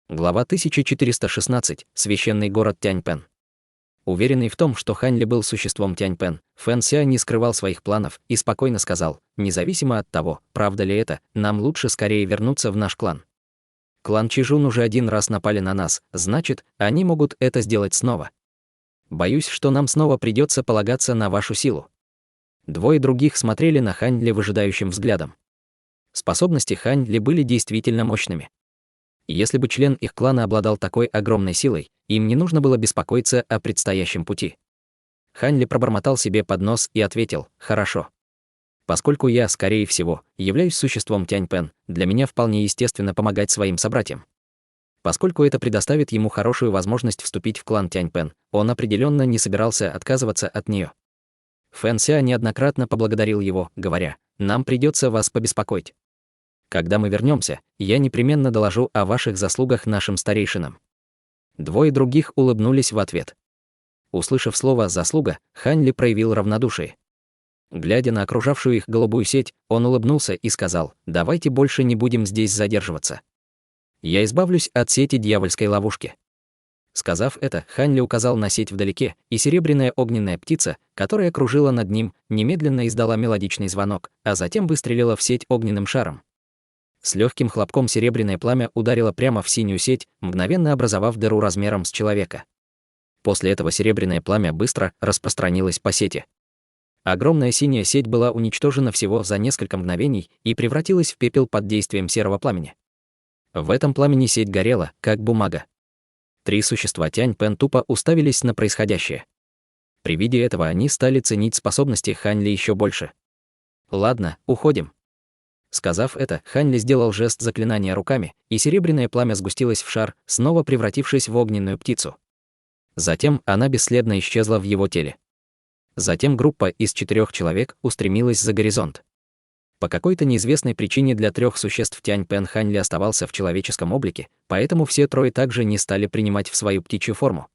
Глава 1416. Священный город Тяньпэн. Уверенный в том, что Хань Ли был существом Тяньпэн, Фэн Ся не скрывал своих планов и спокойно сказал: независимо от того, правда ли это, нам лучше скорее вернуться в наш клан. Клан Чижун уже один раз напали на нас, значит, они могут это сделать снова. Боюсь, что нам снова придется полагаться на вашу силу. Двое других смотрели на Хань Ли выжидающим взглядом. Способности Хань Ли были действительно мощными. Если бы член их клана обладал такой огромной силой, им не нужно было беспокоиться о предстоящем пути. Хань Ли пробормотал себе под нос и ответил: «Хорошо. Поскольку я, скорее всего, являюсь существом Тяньпэн, для меня вполне естественно помогать своим собратьям. Поскольку это предоставит ему хорошую возможность вступить в клан Тяньпэн, он определенно не собирался отказываться от нее. Фэн Ся неоднократно поблагодарил его, говоря: «Нам придется вас побеспокоить. Когда мы вернемся, я непременно доложу о ваших заслугах нашим старейшинам». Двое других улыбнулись в ответ. Услышав слово «заслуга», Хань Ли проявил равнодушие. Глядя на окружавшую их голубую сеть, он улыбнулся и сказал: «Давайте больше не будем здесь задерживаться. Я избавлюсь от сети дьявольской ловушки». Сказав это, Хань Ли указал на сеть вдалеке, и серебряная огненная птица, которая кружила над ним, немедленно издала мелодичный звонок, а затем выстрелила в сеть огненным шаром. С легким хлопком серебряное пламя ударило прямо в синюю сеть, мгновенно образовав дыру размером с человека. После этого серебряное пламя быстро распространилось по сети. Огромная синяя сеть была уничтожена всего за несколько мгновений и превратилась в пепел под действием серого пламени. В этом пламени сеть горела, как бумага. Три существа Тяньпэн тупо уставились на происходящее. При виде этого они стали ценить способности Хань Ли еще больше. «Ладно, уходим». Сказав это, Хань Ли сделал жест заклинания руками, и серебряное пламя сгустилось в шар, снова превратившись в огненную птицу. Затем она бесследно исчезла в его теле. Затем группа из 4 человек устремилась за горизонт. По какой-то неизвестной причине для 3 существ Тяньпэн Хань Ли оставался в человеческом облике, поэтому все трое также не стали принимать в свою птичью форму.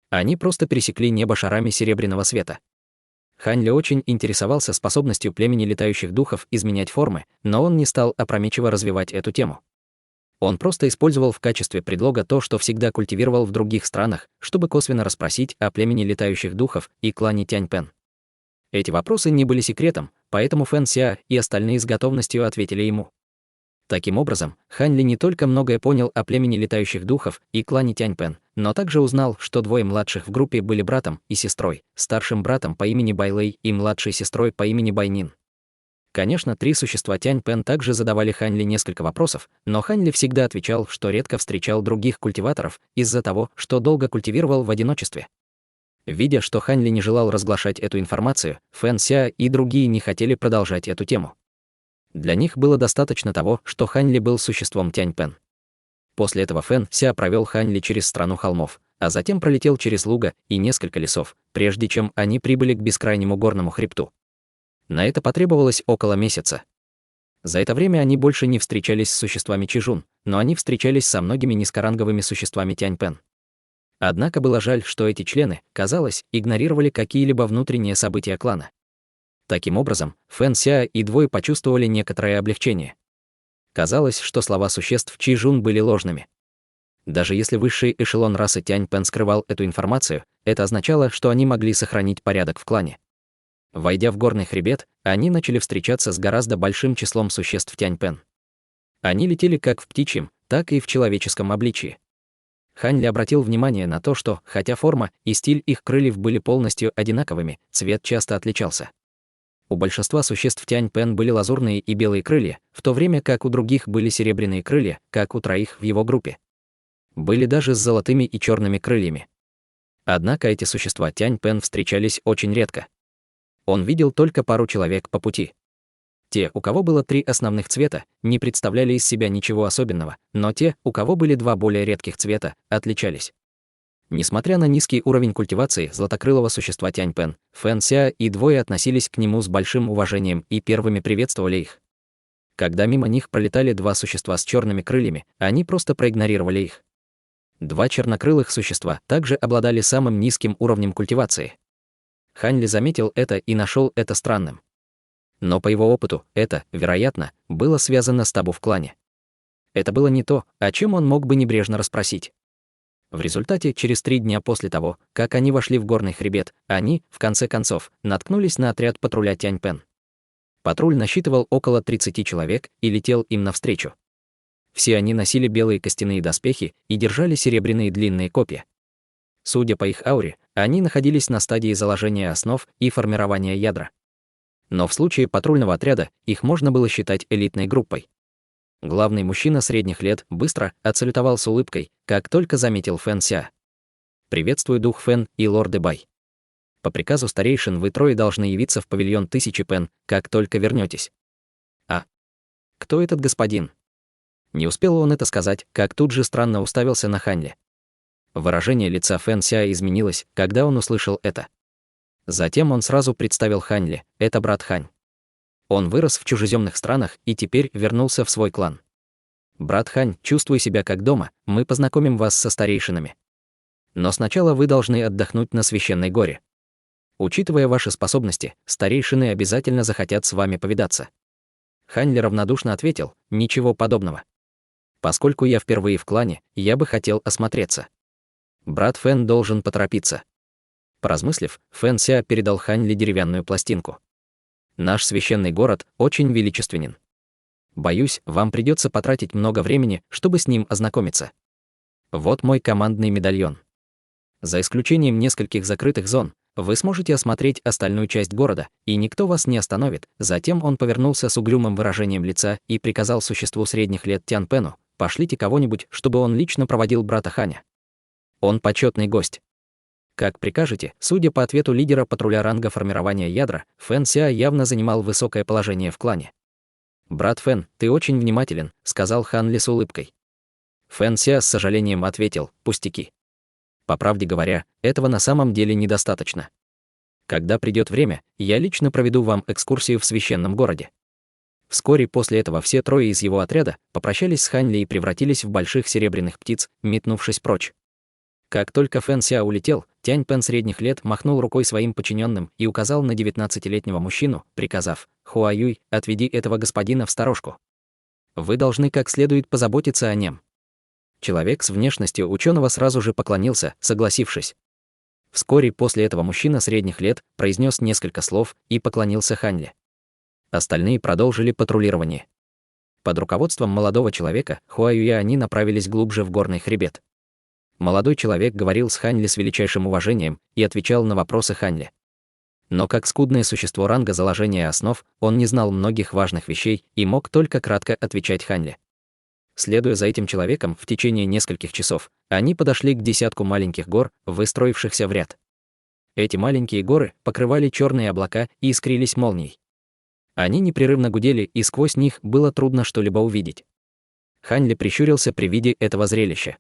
Они просто пересекли небо шарами серебряного света. Хань Ли очень интересовался способностью племени летающих духов изменять формы, но он не стал опрометчиво развивать эту тему. Он просто использовал в качестве предлога то, что всегда культивировал в других странах, чтобы косвенно расспросить о племени летающих духов и клане Тяньпэн. Эти вопросы не были секретом, поэтому Фэн Ся и остальные с готовностью ответили ему. Таким образом, Хань Ли не только многое понял о племени летающих духов и клане Тяньпэн, но также узнал, что двое младших в группе были братом и сестрой, старшим братом по имени Байлэй и младшей сестрой по имени Байнин. Конечно, 3 существа Тяньпэн также задавали Хань Ли несколько вопросов, но Хань Ли всегда отвечал, что редко встречал других культиваторов из-за того, что долго культивировал в одиночестве. Видя, что Хань Ли не желал разглашать эту информацию, Фэн Ся и другие не хотели продолжать эту тему. Для них было достаточно того, что Хань Ли был существом Тяньпэн. После этого Фэн Ся провел Хань Ли через страну холмов, а затем пролетел через луга и несколько лесов, прежде чем они прибыли к бескрайнему горному хребту. На это потребовалось около месяца. За это время они больше не встречались с существами Чижун, но они встречались со многими низкоранговыми существами Тяньпэн. Однако было жаль, что эти члены, казалось, игнорировали какие-либо внутренние события клана. Таким образом, Фэн Ся и двое почувствовали некоторое облегчение. Казалось, что слова существ Чижун были ложными. Даже если высший эшелон расы Тяньпэн скрывал эту информацию, это означало, что они могли сохранить порядок в клане. Войдя в горный хребет, они начали встречаться с гораздо большим числом существ Тяньпэн. Они летели как в птичьем, так и в человеческом обличии. Хань Ли обратил внимание на то, что, хотя форма и стиль их крыльев были полностью одинаковыми, цвет часто отличался. У большинства существ Тяньпэн были лазурные и белые крылья, в то время как у других были серебряные крылья, как у 3 в его группе. Были даже с золотыми и черными крыльями. Однако эти существа Тяньпэн встречались очень редко. Он видел только пару человек по пути. Те, у кого было 3 основных цвета, не представляли из себя ничего особенного, но те, у кого были 2 более редких цвета, отличались. Несмотря на низкий уровень культивации златокрылого существа Тяньпэн, Фэн Ся и двое относились к нему с большим уважением и первыми приветствовали их. Когда мимо них пролетали 2 существа с черными крыльями, они просто проигнорировали их. 2 чернокрылых существа также обладали самым низким уровнем культивации. Хань Ли заметил это и нашел это странным. Но по его опыту, это, вероятно, было связано с табу в клане. Это было не то, о чем он мог бы небрежно расспросить. В результате, через 3 дня после того, как они вошли в горный хребет, они, в конце концов, наткнулись на отряд патруля Тяньпен. Патруль насчитывал около 30 человек и летел им навстречу. Все они носили белые костяные доспехи и держали серебряные длинные копья. Судя по их ауре, они находились на стадии заложения основ и формирования ядра. Но в случае патрульного отряда их можно было считать элитной группой. Главный мужчина средних лет быстро отсалютовал с улыбкой, как только заметил Фэн Ся. «Приветствую, дух Фэн и лорд Бай. По приказу старейшин вы трое должны явиться в павильон 1000 пен, как только вернетесь. А кто этот господин?» Не успел он это сказать, как тут же странно уставился на Ханьли. Выражение лица Фэн Ся изменилось, когда он услышал это. Затем он сразу представил Ханьли: это брат Хань. Он вырос в чужеземных странах и теперь вернулся в свой клан. «Брат Хань, чувствуй себя как дома, мы познакомим вас со старейшинами. Но сначала вы должны отдохнуть на священной горе. Учитывая ваши способности, старейшины обязательно захотят с вами повидаться». Ханьли равнодушно ответил: «Ничего подобного. Поскольку я впервые в клане, я бы хотел осмотреться. Брат Фэн должен поторопиться». Поразмыслив, Фэн Ся передал Ханьли деревянную пластинку. «Наш священный город очень величественен. Боюсь, вам придется потратить много времени, чтобы с ним ознакомиться. Вот мой командный медальон. За исключением нескольких закрытых зон, вы сможете осмотреть остальную часть города, и никто вас не остановит». Затем он повернулся с угрюмым выражением лица и приказал существу средних лет Тяньпену: «Пошлите кого-нибудь, чтобы он лично проводил брата Ханя. Он почетный гость». «Как прикажете». Судя по ответу лидера патруля ранга формирования ядра, Фэн Ся явно занимал высокое положение в клане. «Брат Фэн, ты очень внимателен», — сказал Ханли с улыбкой. Фэн Ся с сожалением ответил: «Пустяки. По правде говоря, этого на самом деле недостаточно. Когда придет время, я лично проведу вам экскурсию в священном городе». Вскоре после этого все трое из его отряда попрощались с Ханли и превратились в больших серебряных птиц, метнувшись прочь. Как только Фэн Ся улетел, Тяньпен средних лет махнул рукой своим подчиненным и указал на 19-летнего мужчину, приказав: «Хуаюй, отведи этого господина в сторожку. Вы должны как следует позаботиться о нем». Человек с внешностью ученого сразу же поклонился, согласившись. Вскоре после этого мужчина средних лет произнес несколько слов и поклонился Ханьли. Остальные продолжили патрулирование. Под руководством молодого человека Хуаюя они направились глубже в горный хребет. Молодой человек говорил с Ханьли с величайшим уважением и отвечал на вопросы Ханьли. Но как скудное существо ранга заложения основ, он не знал многих важных вещей и мог только кратко отвечать Ханьли. Следуя за этим человеком в течение нескольких часов, они подошли к десятку маленьких гор, выстроившихся в ряд. Эти маленькие горы покрывали черные облака и искрились молнией. Они непрерывно гудели, и сквозь них было трудно что-либо увидеть. Ханьли прищурился при виде этого зрелища.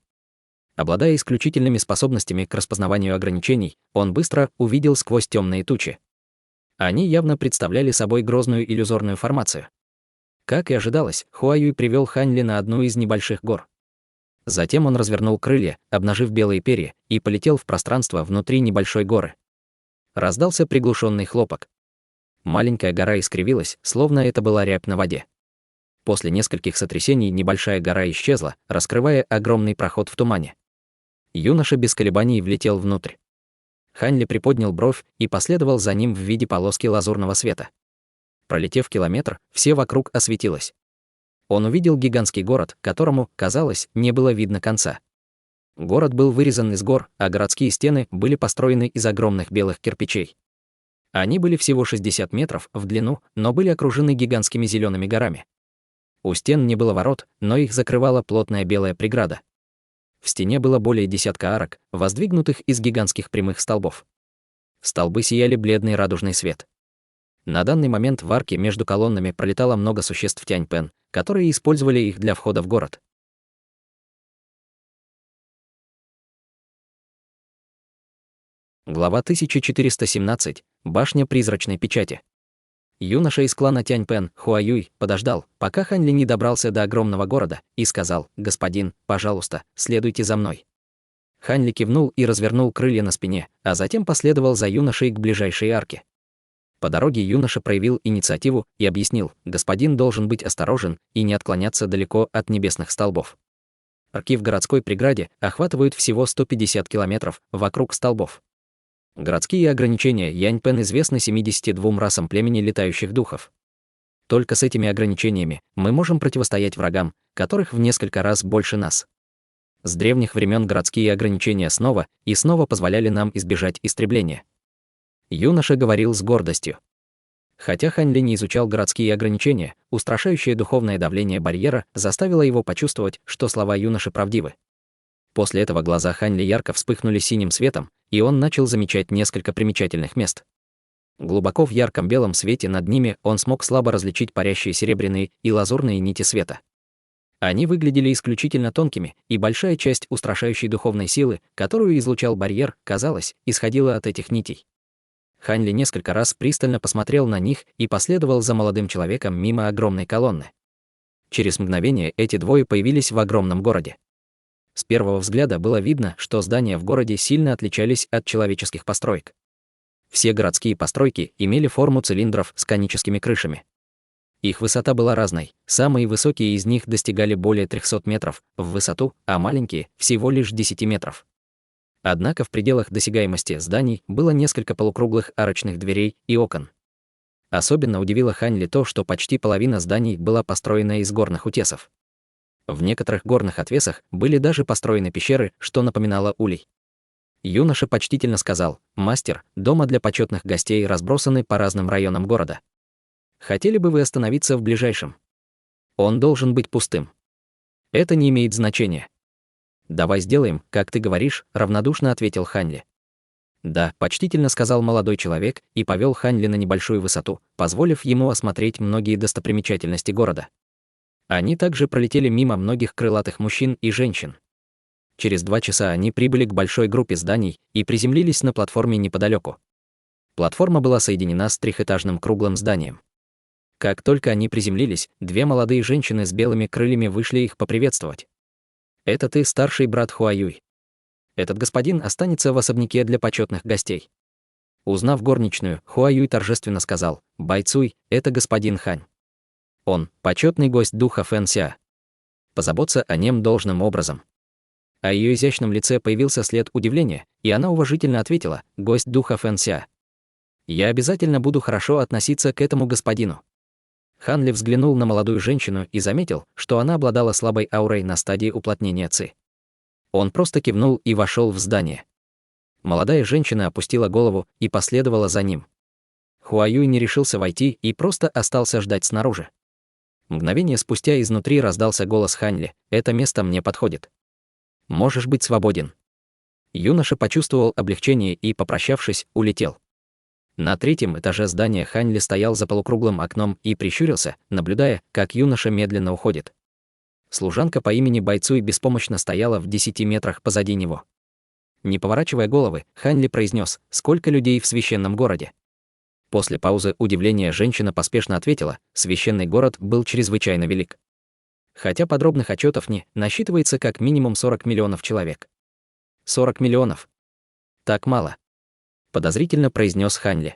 Обладая исключительными способностями к распознаванию ограничений, он быстро увидел сквозь темные тучи. Они явно представляли собой грозную иллюзорную формацию. Как и ожидалось, Хуаюй привел Ханьли на одну из небольших гор. Затем он развернул крылья, обнажив белые перья, и полетел в пространство внутри небольшой горы. Раздался приглушенный хлопок. Маленькая гора искривилась, словно это была рябь на воде. После нескольких сотрясений небольшая гора исчезла, раскрывая огромный проход в тумане. Юноша без колебаний влетел внутрь. Ханьли приподнял бровь и последовал за ним в виде полоски лазурного света. Пролетев километр, все вокруг осветилось. Он увидел гигантский город, которому, казалось, не было видно конца. Город был вырезан из гор, а городские стены были построены из огромных белых кирпичей. Они были всего 60 метров в длину, но были окружены гигантскими зелеными горами. У стен не было ворот, но их закрывала плотная белая преграда. В стене было более десятка арок, воздвигнутых из гигантских прямых столбов. Столбы сияли бледный радужный свет. На данный момент в арке между колоннами пролетало много существ Тяньпен, которые использовали их для входа в город. Глава 1417. Башня призрачной печати. Юноша из клана Тяньпен, Хуаюй, подождал, пока Ханьли не добрался до огромного города, и сказал: «Господин, пожалуйста, следуйте за мной». Ханьли кивнул и развернул крылья на спине, а затем последовал за юношей к ближайшей арке. По дороге юноша проявил инициативу и объяснил: господин должен быть осторожен и не отклоняться далеко от небесных столбов. Арки в городской преграде охватывают всего 150 километров вокруг столбов. Городские ограничения Яньпен известны 72 расам племени летающих духов. Только с этими ограничениями мы можем противостоять врагам, которых в несколько раз больше нас. С древних времен городские ограничения снова и снова позволяли нам избежать истребления. Юноша говорил с гордостью. Хотя Хань Ли не изучал городские ограничения, устрашающее духовное давление барьера заставило его почувствовать, что слова юноши правдивы. После этого глаза Хань Ли ярко вспыхнули синим светом, и он начал замечать несколько примечательных мест. Глубоко в ярком белом свете над ними он смог слабо различить парящие серебряные и лазурные нити света. Они выглядели исключительно тонкими, и большая часть устрашающей духовной силы, которую излучал барьер, казалось, исходила от этих нитей. Хань Ли несколько раз пристально посмотрел на них и последовал за молодым человеком мимо огромной колонны. Через мгновение эти двое появились в огромном городе. С первого взгляда было видно, что здания в городе сильно отличались от человеческих построек. Все городские постройки имели форму цилиндров с коническими крышами. Их высота была разной, самые высокие из них достигали более 300 метров в высоту, а маленькие — всего лишь 10 метров. Однако в пределах досягаемости зданий было несколько полукруглых арочных дверей и окон. Особенно удивило Хань Ли то, что почти половина зданий была построена из горных утесов. В некоторых горных отвесах были даже построены пещеры, что напоминало улей. Юноша почтительно сказал: «Мастер, дома для почетных гостей разбросаны по разным районам города. Хотели бы вы остановиться в ближайшем? Он должен быть пустым». «Это не имеет значения». «Давай сделаем, как ты говоришь», — равнодушно ответил Хань Ли. «Да», — почтительно сказал молодой человек и повел Хань Ли на небольшую высоту, позволив ему осмотреть многие достопримечательности города. Они также пролетели мимо многих крылатых мужчин и женщин. Через 2 часа они прибыли к большой группе зданий и приземлились на платформе неподалеку. Платформа была соединена с трехэтажным круглым зданием. Как только они приземлились, 2 молодые женщины с белыми крыльями вышли их поприветствовать. «Это ты, старший брат Хуаюй. Этот господин останется в особняке для почетных гостей». Узнав горничную, Хуаюй торжественно сказал: «Байцуй, это господин Хань. Он — почетный гость духа Фэн Ся. Позаботься о нем должным образом». А ее изящном лице появился след удивления, и она уважительно ответила: «Гость духа Фэн Ся. Я обязательно буду хорошо относиться к этому господину». Хан Ли взглянул на молодую женщину и заметил, что она обладала слабой аурой на стадии уплотнения ци. Он просто кивнул и вошел в здание. Молодая женщина опустила голову и последовала за ним. Хуаюй не решился войти и просто остался ждать снаружи. Мгновение спустя изнутри раздался голос Хань Ли: «Это место мне подходит. Можешь быть свободен». Юноша почувствовал облегчение и, попрощавшись, улетел. На 3-м этаже здания Хань Ли стоял за полукруглым окном и прищурился, наблюдая, как юноша медленно уходит. Служанка по имени Байцуй беспомощно стояла в 10 метрах позади него. Не поворачивая головы, Хань Ли произнес: «Сколько людей в священном городе?» После паузы удивления женщина поспешно ответила: «Священный город был чрезвычайно велик. Хотя подробных отчетов не насчитывается как минимум 40 миллионов человек». 40 миллионов? Так мало. Подозрительно произнес Хань Ли.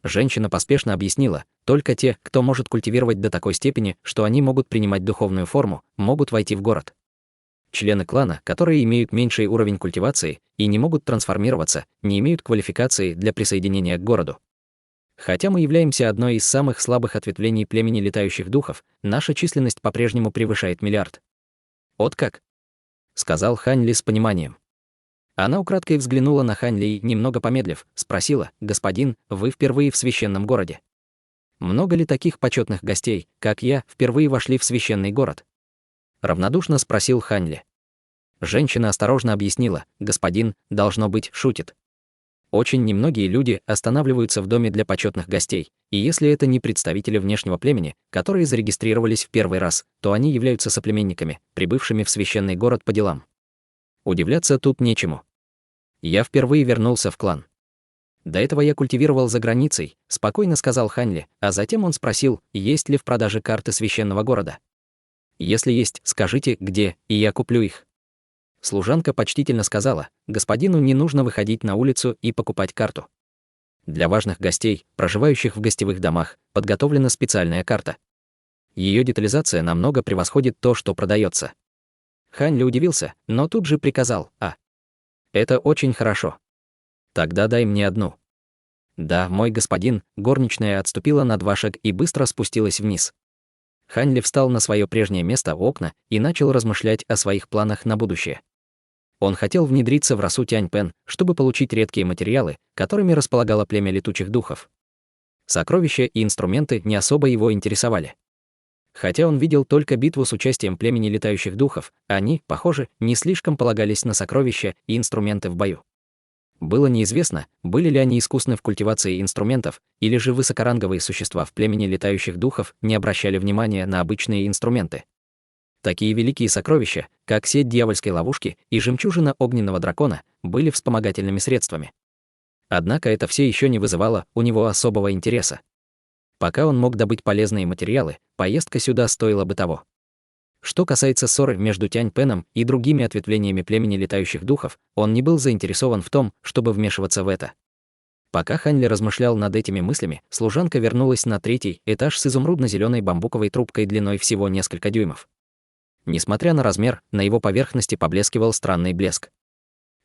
Женщина поспешно объяснила: только те, кто может культивировать до такой степени, что они могут принимать духовную форму, могут войти в город. Члены клана, которые имеют меньший уровень культивации и не могут трансформироваться, не имеют квалификации для присоединения к городу. Хотя мы являемся одной из самых слабых ответвлений племени летающих духов, наша численность по-прежнему превышает 1 миллиард. «От как?» — сказал Хань Ли с пониманием. Она украдкой взглянула на Хань Ли и, немного помедлив, спросила: «Господин, вы впервые в священном городе? Много ли таких почетных гостей, как я, впервые вошли в священный город?» Равнодушно спросил Хань Ли. Женщина осторожно объяснила: «Господин, должно быть, шутит. Очень немногие люди останавливаются в доме для почетных гостей, и если это не представители внешнего племени, которые зарегистрировались в первый раз, то они являются соплеменниками, прибывшими в священный город по делам. Удивляться тут нечему. Я впервые вернулся в клан. До этого я культивировал за границей», — спокойно сказал Хань Ли, а затем он спросил, есть ли в продаже карты священного города. «Если есть, скажите, где, и я куплю их». Служанка почтительно сказала: «Господину не нужно выходить на улицу и покупать карту. Для важных гостей, проживающих в гостевых домах, подготовлена специальная карта. Ее детализация намного превосходит то, что продается. Хань Ли удивился, но тут же приказал: это очень хорошо. Тогда дай мне одну. Да, мой господин. Горничная отступила на 2 шага и быстро спустилась вниз. Хань Ли встал на свое прежнее место у окна и начал размышлять о своих планах на будущее. Он хотел внедриться в расу Тянь-Пен, чтобы получить редкие материалы, которыми располагало племя летучих духов. Сокровища и инструменты не особо его интересовали. Хотя он видел только битву с участием племени летающих духов, они, похоже, не слишком полагались на сокровища и инструменты в бою. Было неизвестно, были ли они искусны в культивации инструментов, или же высокоранговые существа в племени летающих духов не обращали внимания на обычные инструменты. Такие великие сокровища, как сеть дьявольской ловушки и жемчужина огненного дракона, были вспомогательными средствами. Однако это все еще не вызывало у него особого интереса. Пока он мог добыть полезные материалы, поездка сюда стоила бы того. Что касается ссоры между Тянь-Пеном и другими ответвлениями племени летающих духов, он не был заинтересован в том, чтобы вмешиваться в это. Пока Хань Ли размышлял над этими мыслями, служанка вернулась на 3-й этаж с изумрудно-зеленой бамбуковой трубкой длиной всего несколько дюймов. Несмотря на размер, на его поверхности поблескивал странный блеск.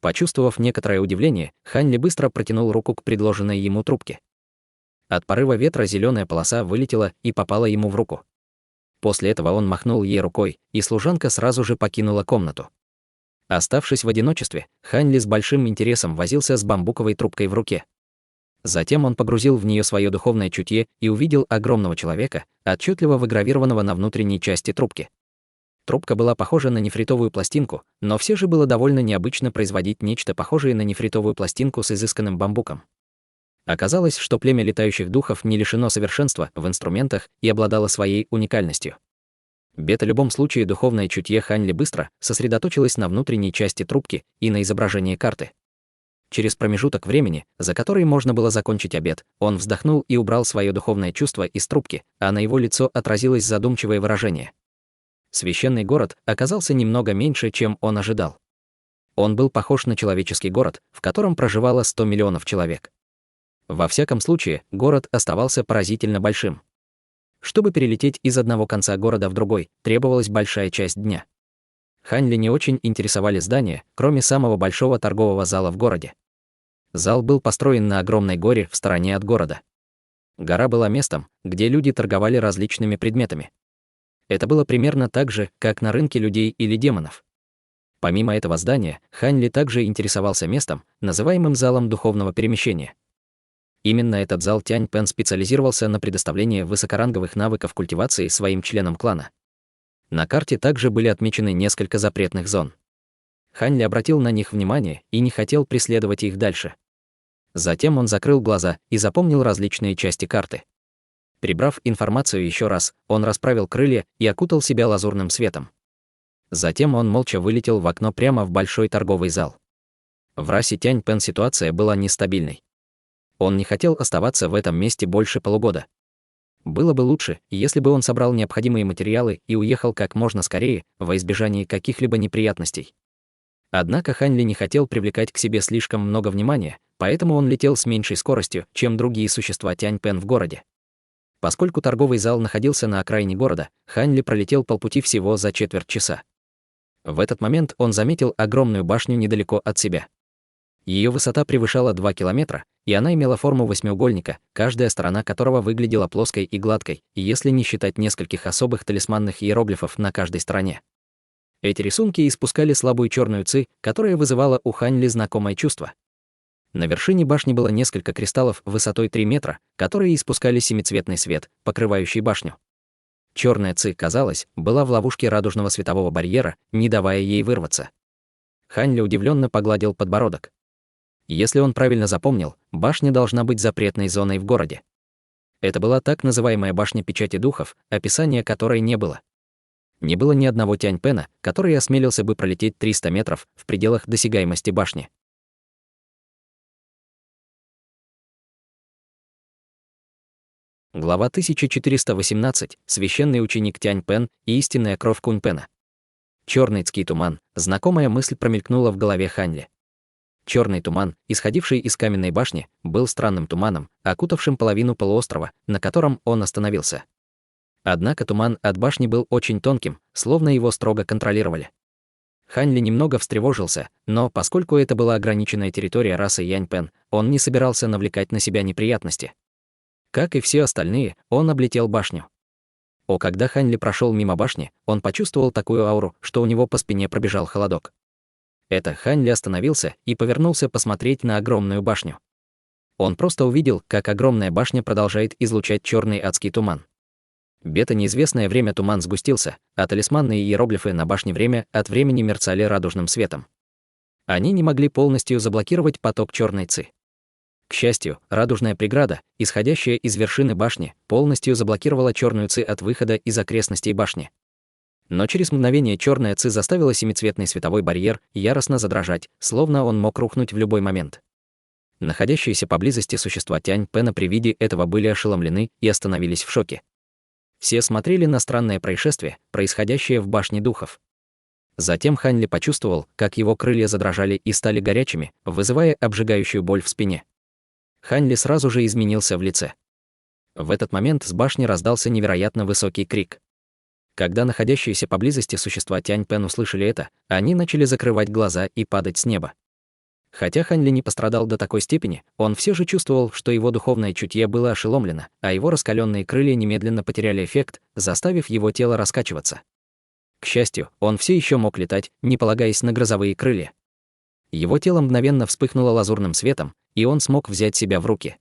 Почувствовав некоторое удивление, Хань Ли быстро протянул руку к предложенной ему трубке. От порыва ветра зеленая полоса вылетела и попала ему в руку. После этого он махнул ей рукой, и служанка сразу же покинула комнату. Оставшись в одиночестве, Хань Ли с большим интересом возился с бамбуковой трубкой в руке. Затем он погрузил в нее свое духовное чутье и увидел огромного человека, отчетливо выгравированного на внутренней части трубки. Трубка была похожа на нефритовую пластинку, но все же было довольно необычно производить нечто похожее на нефритовую пластинку с изысканным бамбуком. Оказалось, что племя летающих духов не лишено совершенства в инструментах и обладало своей уникальностью. В любом случае духовное чутье Хань Ли быстро сосредоточилось на внутренней части трубки и на изображении карты. Через промежуток времени, за который можно было закончить обед, он вздохнул и убрал свое духовное чувство из трубки, а на его лицо отразилось задумчивое выражение. Священный город оказался немного меньше, чем он ожидал. Он был похож на человеческий город, в котором проживало 100 миллионов человек. Во всяком случае, город оставался поразительно большим. Чтобы перелететь из одного конца города в другой, требовалась большая часть дня. Хань Ли не очень интересовали здания, кроме самого большого торгового зала в городе. Зал был построен на огромной горе в стороне от города. Гора была местом, где люди торговали различными предметами. Это было примерно так же, как на рынке людей или демонов. Помимо этого здания, Хань Ли также интересовался местом, называемым залом духовного перемещения. Именно этот зал Тянь-Пен специализировался на предоставлении высокоранговых навыков культивации своим членам клана. На карте также были отмечены несколько запретных зон. Хань Ли обратил на них внимание и не хотел преследовать их дальше. Затем он закрыл глаза и запомнил различные части карты. Перебрав информацию еще раз, он расправил крылья и окутал себя лазурным светом. Затем он молча вылетел в окно прямо в большой торговый зал. В расе Тянь-Пен ситуация была нестабильной. Он не хотел оставаться в этом месте больше полугода. Было бы лучше, если бы он собрал необходимые материалы и уехал как можно скорее, во избежание каких-либо неприятностей. Однако Хань Ли не хотел привлекать к себе слишком много внимания, поэтому он летел с меньшей скоростью, чем другие существа Тянь-Пен в городе. Поскольку торговый зал находился на окраине города, Хань Ли пролетел полпути всего за четверть часа. В этот момент он заметил огромную башню недалеко от себя. Ее высота превышала 2 километра, и она имела форму восьмиугольника, каждая сторона которого выглядела плоской и гладкой, если не считать нескольких особых талисманных иероглифов на каждой стороне. Эти рисунки испускали слабую черную ци, которая вызывала у Хань Ли знакомое чувство. На вершине башни было несколько кристаллов высотой 3 метра, которые испускали семицветный свет, покрывающий башню. Черная ци, казалось, была в ловушке радужного светового барьера, не давая ей вырваться. Хань Ли удивленно погладил подбородок. Если он правильно запомнил, башня должна быть запретной зоной в городе. Это была так называемая башня печати духов, описания которой не было. Не было ни одного Тянь-Пена, который осмелился бы пролететь 300 метров в пределах досягаемости башни. Глава 1418. Священный ученик Тянь-Пен и истинная кровь Кунь-Пена. Черный цкий туман. Знакомая мысль промелькнула в голове Хань Ли. Черный туман, исходивший из каменной башни, был странным туманом, окутавшим половину полуострова, на котором он остановился. Однако туман от башни был очень тонким, словно его строго контролировали. Хань Ли немного встревожился, но поскольку это была ограниченная территория расы Янь-Пен, он не собирался навлекать на себя неприятности. Как и все остальные, он облетел башню. Когда Хань Ли прошел мимо башни, он почувствовал такую ауру, что у него по спине пробежал холодок. Это Хань Ли остановился и повернулся посмотреть на огромную башню. Он просто увидел, как огромная башня продолжает излучать черный адский туман. Бета-неизвестное время туман сгустился, а талисманные иероглифы на башне время от времени мерцали радужным светом. Они не могли полностью заблокировать поток черной ци. К счастью, радужная преграда, исходящая из вершины башни, полностью заблокировала черную ци от выхода из окрестностей башни. Но через мгновение черная ци заставила семицветный световой барьер яростно задрожать, словно он мог рухнуть в любой момент. Находящиеся поблизости существа Тянь-Пэна при виде этого были ошеломлены и остановились в шоке. Все смотрели на странное происшествие, происходящее в башне духов. Затем Хань Ли почувствовал, как его крылья задрожали и стали горячими, вызывая обжигающую боль в спине. Хань Ли сразу же изменился в лице. В этот момент с башни раздался невероятно высокий крик. Когда находящиеся поблизости существа Тянь-Пэн услышали это, они начали закрывать глаза и падать с неба. Хотя Хань Ли не пострадал до такой степени, он все же чувствовал, что его духовное чутье было ошеломлено, а его раскаленные крылья немедленно потеряли эффект, заставив его тело раскачиваться. К счастью, он все еще мог летать, не полагаясь на грозовые крылья. Его тело мгновенно вспыхнуло лазурным светом, и он смог взять себя в руки.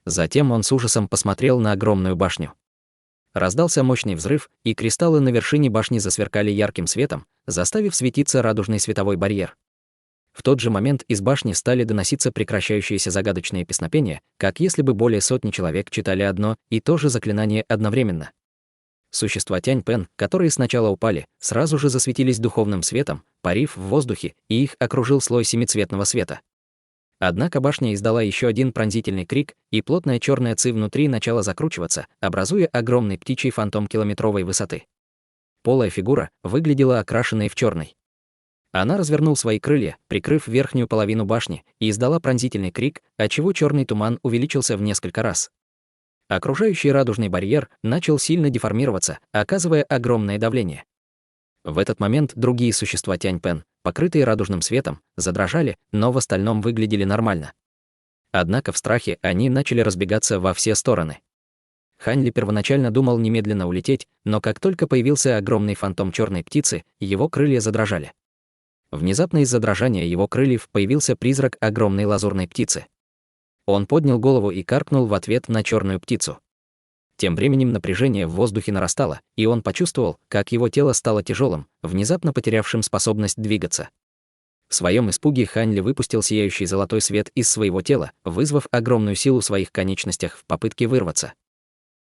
Затем он с ужасом посмотрел на огромную башню. Раздался мощный взрыв, и кристаллы на вершине башни засверкали ярким светом, заставив светиться радужный световой барьер. В тот же момент из башни стали доноситься прекращающиеся загадочные песнопения, как если бы более сотни человек читали одно и то же заклинание одновременно. Существа Тянь-Пэн, которые сначала упали, сразу же засветились духовным светом, парив в воздухе, и их окружил слой семицветного света. Однако башня издала еще один пронзительный крик, и плотная черная ци внутри начала закручиваться, образуя огромный птичий фантом километровой высоты. Полая фигура выглядела окрашенной в черный. Она развернула свои крылья, прикрыв верхнюю половину башни, и издала пронзительный крик, отчего черный туман увеличился в несколько раз. Окружающий радужный барьер начал сильно деформироваться, оказывая огромное давление. В этот момент другие существа Тянь-Пэн, покрытые радужным светом, задрожали, но в остальном выглядели нормально. Однако в страхе они начали разбегаться во все стороны. Хань Ли первоначально думал немедленно улететь, но как только появился огромный фантом черной птицы, его крылья задрожали. Внезапно из-за дрожания его крыльев появился призрак огромной лазурной птицы. Он поднял голову и каркнул в ответ на черную птицу. Тем временем напряжение в воздухе нарастало, и он почувствовал, как его тело стало тяжелым, внезапно потерявшим способность двигаться. В своем испуге Хань Ли выпустил сияющий золотой свет из своего тела, вызвав огромную силу в своих конечностях в попытке вырваться.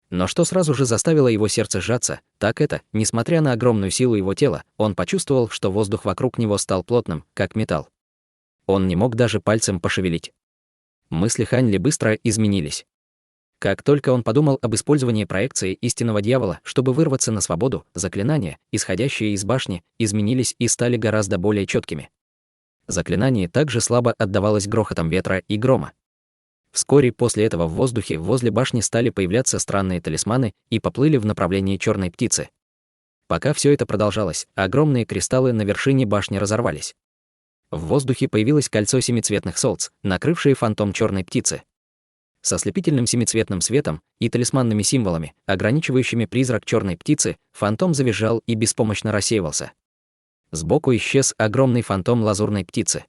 Но что сразу же заставило его сердце сжаться, так это, несмотря на огромную силу его тела, он почувствовал, что воздух вокруг него стал плотным, как металл. Он не мог даже пальцем пошевелить. Мысли Хань Ли быстро изменились. Как только он подумал об использовании проекции истинного дьявола, чтобы вырваться на свободу, заклинания, исходящие из башни, изменились и стали гораздо более четкими. Заклинание также слабо отдавалось грохотом ветра и грома. Вскоре после этого в воздухе возле башни стали появляться странные талисманы и поплыли в направлении черной птицы. Пока все это продолжалось, огромные кристаллы на вершине башни разорвались. В воздухе появилось кольцо семицветных солнц, накрывшее фантом черной птицы. С ослепительным семицветным светом и талисманными символами, ограничивающими призрак черной птицы, фантом завизжал и беспомощно рассеивался. Сбоку исчез огромный фантом лазурной птицы.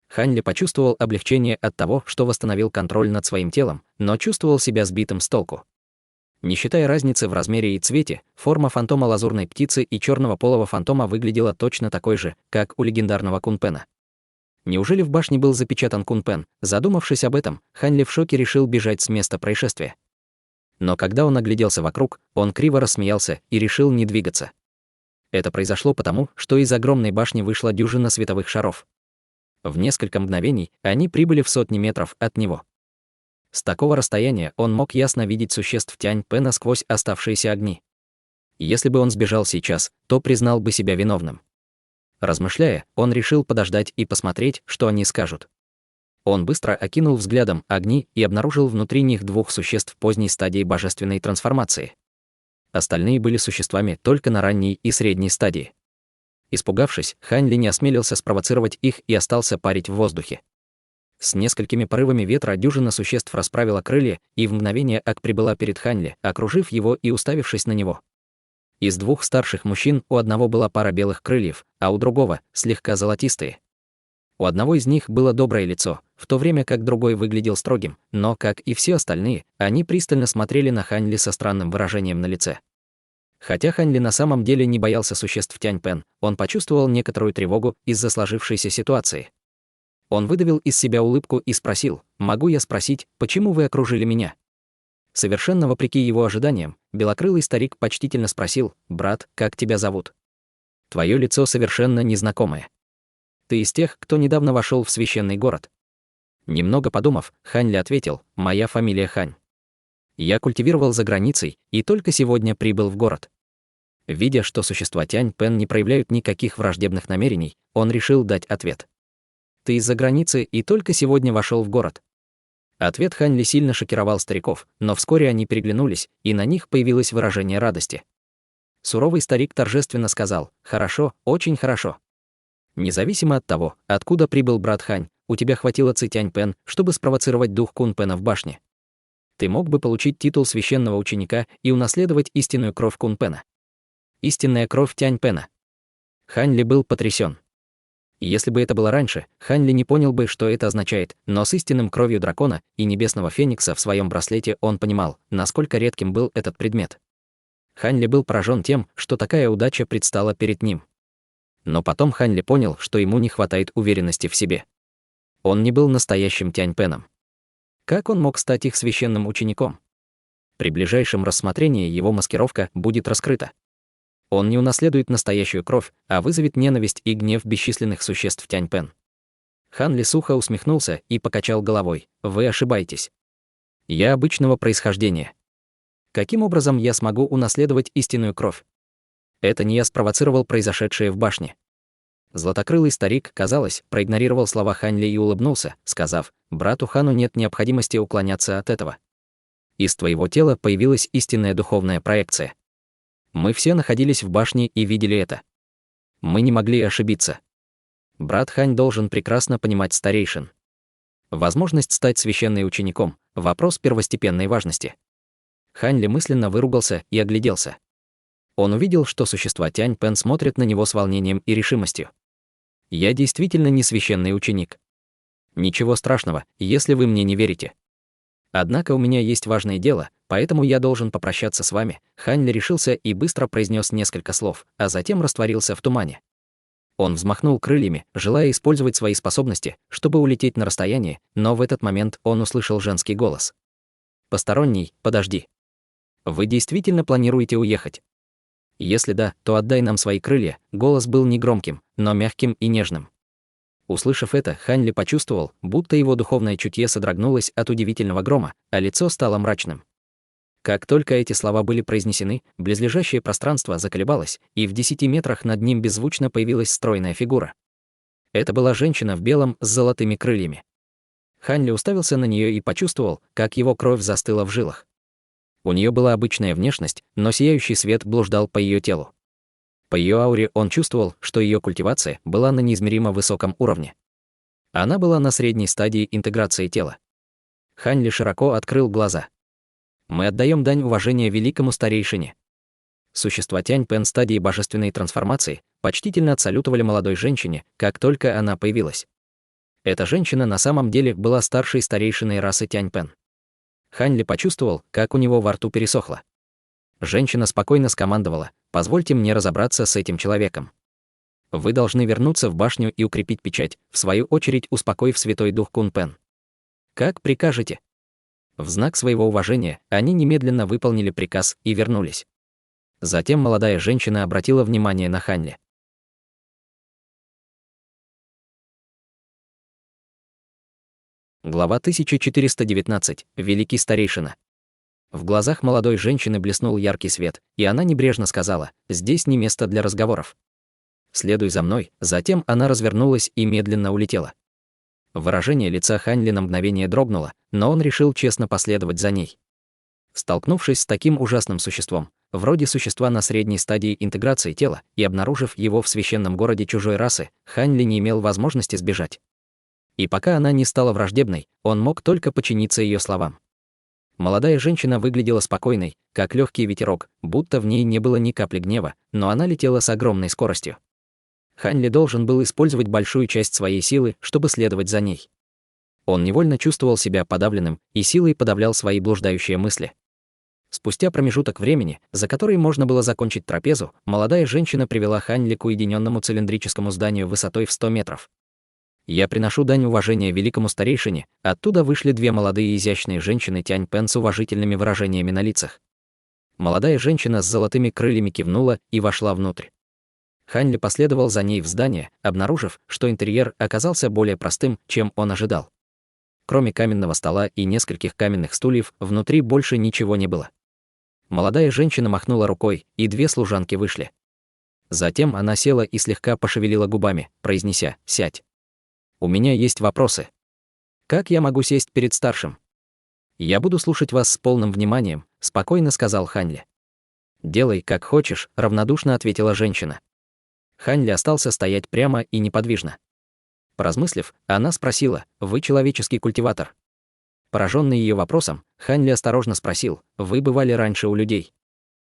Хань Ли почувствовал облегчение от того, что восстановил контроль над своим телом, но чувствовал себя сбитым с толку. Не считая разницы в размере и цвете, форма фантома лазурной птицы и черного полого фантома выглядела точно такой же, как у легендарного Кунпена. Неужели в башне был запечатан Кунпен? Задумавшись об этом, Хань Ли в шоке решил бежать с места происшествия. Но когда он огляделся вокруг, он криво рассмеялся и решил не двигаться. Это произошло потому, что из огромной башни вышла дюжина световых шаров. В несколько мгновений они прибыли в сотни метров от него. С такого расстояния он мог ясно видеть существ Тянь-Пэна сквозь оставшиеся огни. Если бы он сбежал сейчас, то признал бы себя виновным. Размышляя, он решил подождать и посмотреть, что они скажут. Он быстро окинул взглядом огни и обнаружил внутри них двух существ поздней стадии божественной трансформации. Остальные были существами только на ранней и средней стадии. Испугавшись, Хань Ли не осмелился спровоцировать их и остался парить в воздухе. С несколькими порывами ветра дюжина существ расправила крылья и в мгновение ока прибыла перед Хань Ли, окружив его и уставившись на него. Из двух старших мужчин у одного была пара белых крыльев, а у другого — слегка золотистые. У одного из них было доброе лицо, в то время как другой выглядел строгим, но, как и все остальные, они пристально смотрели на Хань Ли со странным выражением на лице. Хотя Хань Ли на самом деле не боялся существ Тянь Пен, он почувствовал некоторую тревогу из-за сложившейся ситуации. Он выдавил из себя улыбку и спросил: «Могу я спросить, почему вы окружили меня?» Совершенно вопреки его ожиданиям, белокрылый старик почтительно спросил: «Брат, как тебя зовут?» «Твое лицо совершенно незнакомое. Ты из тех, кто недавно вошел в священный город?» Немного подумав, Хань Ли ответил: «Моя фамилия Хань. Я культивировал за границей и только сегодня прибыл в город». Видя, что существа Тянь Пен не проявляют никаких враждебных намерений, он решил дать ответ. «Ты из-за границы и только сегодня вошел в город?» Ответ Хань Ли сильно шокировал стариков, но вскоре они переглянулись, и на них появилось выражение радости. Суровый старик торжественно сказал: «Хорошо, очень хорошо. Независимо от того, откуда прибыл брат Хань, у тебя хватило Ци Тянь Пен, чтобы спровоцировать дух Кун Пена в башне. Ты мог бы получить титул священного ученика и унаследовать истинную кровь Кун Пена. Истинная кровь Тянь Пена». Хань Ли был потрясен. Если бы это было раньше, Хань Ли не понял бы, что это означает, но с истинным кровью дракона и небесного феникса в своем браслете он понимал, насколько редким был этот предмет. Хань Ли был поражен тем, что такая удача предстала перед ним. Но потом Хань Ли понял, что ему не хватает уверенности в себе. Он не был настоящим Тянь Пеном. Как он мог стать их священным учеником? При ближайшем рассмотрении его маскировка будет раскрыта. Он не унаследует настоящую кровь, а вызовет ненависть и гнев бесчисленных существ Тянь Пен. Хан Ли сухо усмехнулся и покачал головой: «Вы ошибаетесь. Я обычного происхождения. Каким образом я смогу унаследовать истинную кровь? Это не я спровоцировал произошедшее в башне». Златокрылый старик, казалось, проигнорировал слова Хань Ли и улыбнулся, сказав: «Брату Хану нет необходимости уклоняться от этого. Из твоего тела появилась истинная духовная проекция. Мы все находились в башне и видели это. Мы не могли ошибиться. Брат Хань должен прекрасно понимать старейшин. Возможность стать священным учеником — вопрос первостепенной важности». Хань Ли мысленно выругался и огляделся. Он увидел, что существа Тянь Пен смотрят на него с волнением и решимостью. «Я действительно не священный ученик. Ничего страшного, если вы мне не верите. Однако у меня есть важное дело, поэтому я должен попрощаться с вами». Хань Ли решился и быстро произнес несколько слов, а затем растворился в тумане. Он взмахнул крыльями, желая использовать свои способности, чтобы улететь на расстояние, но в этот момент он услышал женский голос. «Посторонний, подожди. Вы действительно планируете уехать? Если да, то отдай нам свои крылья». Голос был негромким, но мягким и нежным. Услышав это, Хань Ли почувствовал, будто его духовное чутье содрогнулось от удивительного грома, а лицо стало мрачным. Как только эти слова были произнесены, близлежащее пространство заколебалось, и в 10 метрах над ним беззвучно появилась стройная фигура. Это была женщина в белом с золотыми крыльями. Хань Ли уставился на нее и почувствовал, как его кровь застыла в жилах. У нее была обычная внешность, но сияющий свет блуждал по ее телу. По ее ауре он чувствовал, что ее культивация была на неизмеримо высоком уровне. Она была на средней стадии интеграции тела. Хань Ли широко открыл глаза. «Мы отдаем дань уважения великому старейшине». Существа Тянь Пен стадии божественной трансформации почтительно отсалютовали молодой женщине, как только она появилась. Эта женщина на самом деле была старшей старейшиной расы Тянь Пен. Хань Ли почувствовал, как у него во рту пересохло. Женщина спокойно скомандовала: «Позвольте мне разобраться с этим человеком. Вы должны вернуться в башню и укрепить печать, в свою очередь успокоив Святой Дух Кун Пен. Как прикажете». В знак своего уважения они немедленно выполнили приказ и вернулись. Затем молодая женщина обратила внимание на Хань Ли. Глава 1419. Великий старейшина. В глазах молодой женщины блеснул яркий свет, и она небрежно сказала: «Здесь не место для разговоров. «Следуй за мной». Затем она развернулась и медленно улетела. Выражение лица Хань Ли на мгновение дрогнуло, но он решил честно последовать за ней. Столкнувшись с таким ужасным существом, вроде существа на средней стадии интеграции тела, и обнаружив его в священном городе чужой расы, Хань Ли не имел возможности сбежать. И пока она не стала враждебной, он мог только подчиниться ее словам. Молодая женщина выглядела спокойной, как легкий ветерок, будто в ней не было ни капли гнева, но она летела с огромной скоростью. Хань Ли должен был использовать большую часть своей силы, чтобы следовать за ней. Он невольно чувствовал себя подавленным и силой подавлял свои блуждающие мысли. Спустя промежуток времени, за который можно было закончить трапезу, молодая женщина привела Хань Ли к уединенному цилиндрическому зданию высотой в 100 метров. «Я приношу дань уважения великому старейшине». Оттуда вышли две молодые изящные женщины Тянь Пен с уважительными выражениями на лицах. Молодая женщина с золотыми крыльями кивнула и вошла внутрь. Хань Ли последовал за ней в здание, обнаружив, что интерьер оказался более простым, чем он ожидал. Кроме каменного стола и нескольких каменных стульев, внутри больше ничего не было. Молодая женщина махнула рукой, и две служанки вышли. Затем она села и слегка пошевелила губами, произнеся: «Сядь. У меня есть вопросы. Как я могу сесть перед старшим?» «Я буду слушать вас с полным вниманием», — спокойно сказал Хань Ли. «Делай, как хочешь», — равнодушно ответила женщина. Хань Ли остался стоять прямо и неподвижно. Поразмыслив, она спросила: «Вы человеческий культиватор?» Пораженный ее вопросом, Хань Ли осторожно спросил: «Вы бывали раньше у людей?»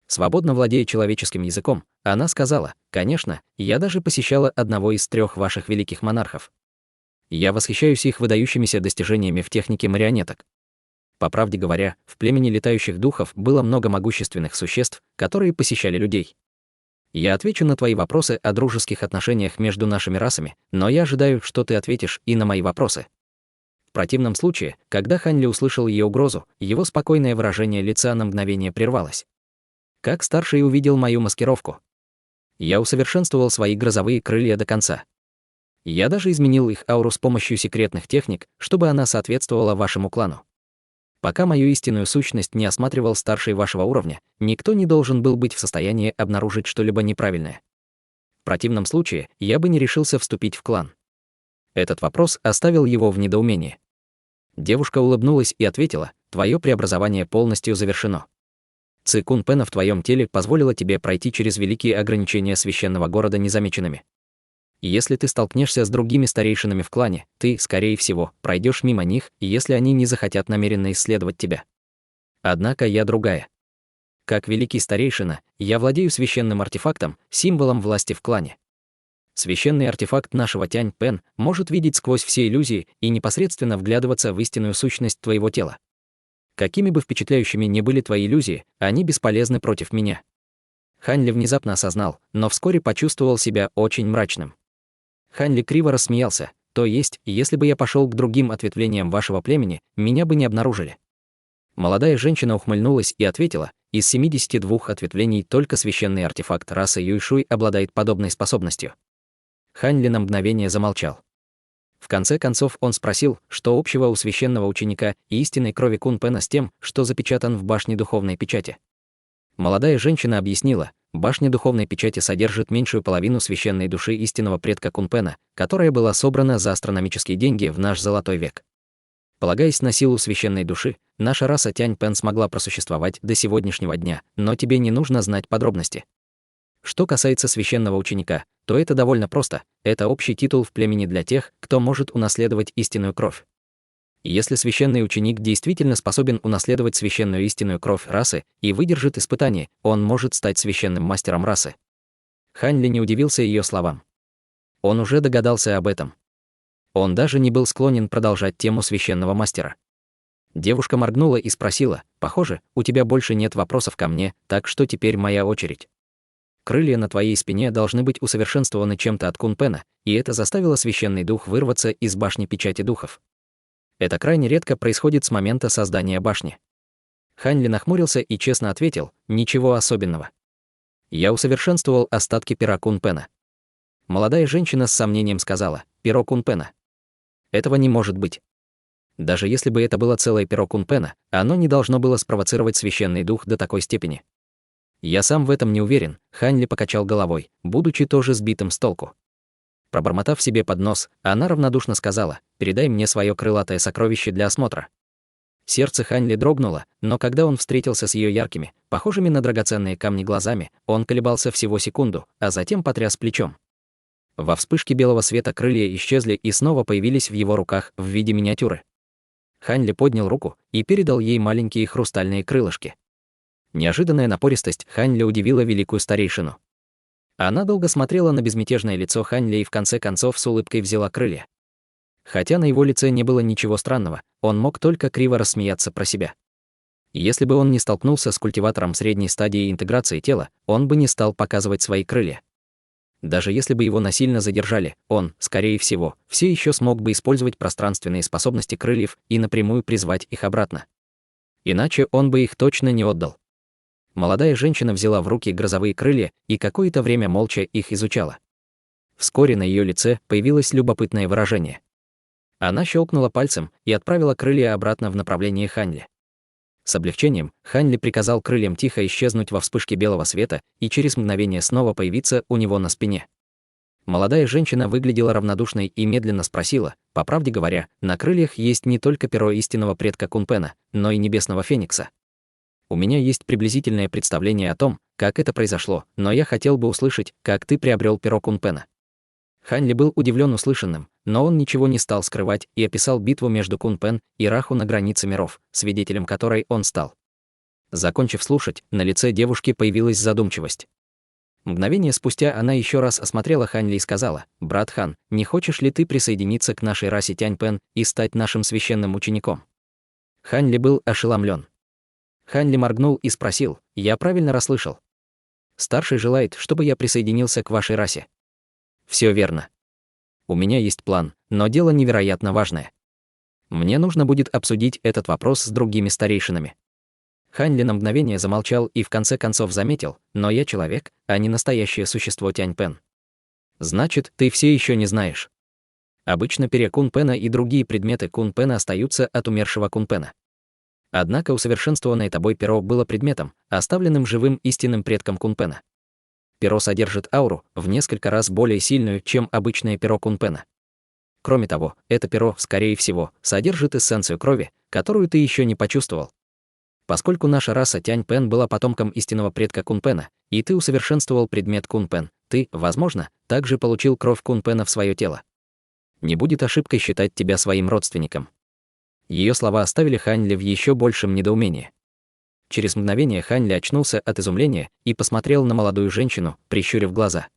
Свободно владея человеческим языком, она сказала: «Конечно, я даже посещала одного из 3 ваших великих монархов. Я восхищаюсь их выдающимися достижениями в технике марионеток. По правде говоря, в племени летающих духов было много могущественных существ, которые посещали людей. Я отвечу на твои вопросы о дружеских отношениях между нашими расами, но я ожидаю, что ты ответишь и на мои вопросы». В противном случае, когда Хань Ли услышал ее угрозу, его спокойное выражение лица на мгновение прервалось. «Как старший увидел мою маскировку? Я усовершенствовал свои грозовые крылья до конца. Я даже изменил их ауру с помощью секретных техник, чтобы она соответствовала вашему клану. Пока мою истинную сущность не осматривал старший вашего уровня, никто не должен был быть в состоянии обнаружить что-либо неправильное. В противном случае я бы не решился вступить в клан». Этот вопрос оставил его в недоумении. Девушка улыбнулась и ответила: «Твое преобразование полностью завершено. Ци Кун Пена в твоем теле позволила тебе пройти через великие ограничения священного города незамеченными. Если ты столкнешься с другими старейшинами в клане, ты, скорее всего, пройдешь мимо них, если они не захотят намеренно исследовать тебя. Однако я другая. Как великий старейшина, я владею священным артефактом, символом власти в клане. Священный артефакт нашего Тянь Пен может видеть сквозь все иллюзии и непосредственно вглядываться в истинную сущность твоего тела. Какими бы впечатляющими ни были твои иллюзии, они бесполезны против меня». Хань Ли внезапно осознал, но вскоре почувствовал себя очень мрачным. Хань Ли криво рассмеялся: «То есть, если бы я пошел к другим ответвлениям вашего племени, меня бы не обнаружили?» Молодая женщина ухмыльнулась и ответила: «Из 72 ответвлений только священный артефакт расы Юйшуй обладает подобной способностью». Хань Ли на мгновение замолчал. В конце концов он спросил, что общего у священного ученика и истинной крови Кун Пена с тем, что запечатан в башне духовной печати. Молодая женщина объяснила: башня духовной печати содержит меньшую половину священной души истинного предка Кун Пена, которая была собрана за астрономические деньги в наш золотой век. Полагаясь на силу священной души, наша раса Тянь Пен смогла просуществовать до сегодняшнего дня, но тебе не нужно знать подробности. Что касается священного ученика, то это довольно просто. Это общий титул в племени для тех, кто может унаследовать истинную кровь. Если священный ученик действительно способен унаследовать священную истинную кровь расы и выдержит испытание, он может стать священным мастером расы. Хань Ли не удивился ее словам. Он уже догадался об этом. Он даже не был склонен продолжать тему священного мастера. Девушка моргнула и спросила: «Похоже, у тебя больше нет вопросов ко мне, так что теперь моя очередь. Крылья на твоей спине должны быть усовершенствованы чем-то от Кун Пена, и это заставило священный дух вырваться из башни печати духов. Это крайне редко происходит с момента создания башни». Хань Ли нахмурился и честно ответил: «Ничего особенного. Я усовершенствовал остатки пера Кун Пена». Молодая женщина с сомнением сказала: «Перо Кун Пена? Этого не может быть. Даже если бы это было целое перо Кун Пена, оно не должно было спровоцировать священный дух до такой степени. Я сам в этом не уверен, Хань Ли покачал головой, будучи тоже сбитым с толку. Пробормотав себе под нос, она равнодушно сказала: «Передай мне свое крылатое сокровище для осмотра». Сердце Хань Ли дрогнуло, но когда он встретился с ее яркими, похожими на драгоценные камни глазами, он колебался всего секунду, а затем потряс плечом. Во вспышке белого света крылья исчезли и снова появились в его руках в виде миниатюры. Хань Ли поднял руку и передал ей маленькие хрустальные крылышки. Неожиданная напористость Хань Ли удивила великую старейшину. Она долго смотрела на безмятежное лицо Хань Ли и в конце концов с улыбкой взяла крылья. Хотя на его лице не было ничего странного, он мог только криво рассмеяться про себя. Если бы он не столкнулся с культиватором средней стадии интеграции тела, он бы не стал показывать свои крылья. Даже если бы его насильно задержали, он, скорее всего, все еще смог бы использовать пространственные способности крыльев и напрямую призвать их обратно. Иначе он бы их точно не отдал. Молодая женщина взяла в руки грозовые крылья и какое-то время молча их изучала. Вскоре на ее лице появилось любопытное выражение. Она щелкнула пальцем и отправила крылья обратно в направлении Хань Ли. С облегчением Хань Ли приказал крыльям тихо исчезнуть во вспышке белого света и через мгновение снова появиться у него на спине. Молодая женщина выглядела равнодушной и медленно спросила: «По правде говоря, на крыльях есть не только перо истинного предка Кунпена, но и небесного феникса. У меня есть приблизительное представление о том, как это произошло, но я хотел бы услышать, как ты приобрел перо Кунпена». Хань Ли был удивлен услышанным, но он ничего не стал скрывать и описал битву между Кунпен и Раху на границе миров, свидетелем которой он стал. Закончив слушать, на лице девушки появилась задумчивость. Мгновение спустя она еще раз осмотрела Хань Ли и сказала: «Брат Хан, не хочешь ли ты присоединиться к нашей расе Тяньпен и стать нашим священным учеником?» Хань Ли был ошеломлен. Хань Ли моргнул и спросил: «Я правильно расслышал? Старший желает, чтобы я присоединился к вашей расе?» «Все верно. У меня есть план, но дело невероятно важное. Мне нужно будет обсудить этот вопрос с другими старейшинами». Хань Ли на мгновение замолчал и в конце концов заметил: «Но я человек, а не настоящее существо Тяньпен». «Значит, ты все еще не знаешь. Обычно перья Кунпена и другие предметы Кунпена остаются от умершего Кунпена. Однако усовершенствованное тобой перо было предметом, оставленным живым истинным предком Кунпена. Перо содержит ауру, в несколько раз более сильную, чем обычное перо Кунпена. Кроме того, это перо, скорее всего, содержит эссенцию крови, которую ты еще не почувствовал. Поскольку наша раса Тяньпен была потомком истинного предка Кунпена, и ты усовершенствовал предмет Кунпен, ты, возможно, также получил кровь Кунпена в свое тело. Не будет ошибкой считать тебя своим родственником». Ее слова оставили Хань Ли в еще большем недоумении. Через мгновение Хань Ли очнулся от изумления и посмотрел на молодую женщину, прищурив глаза.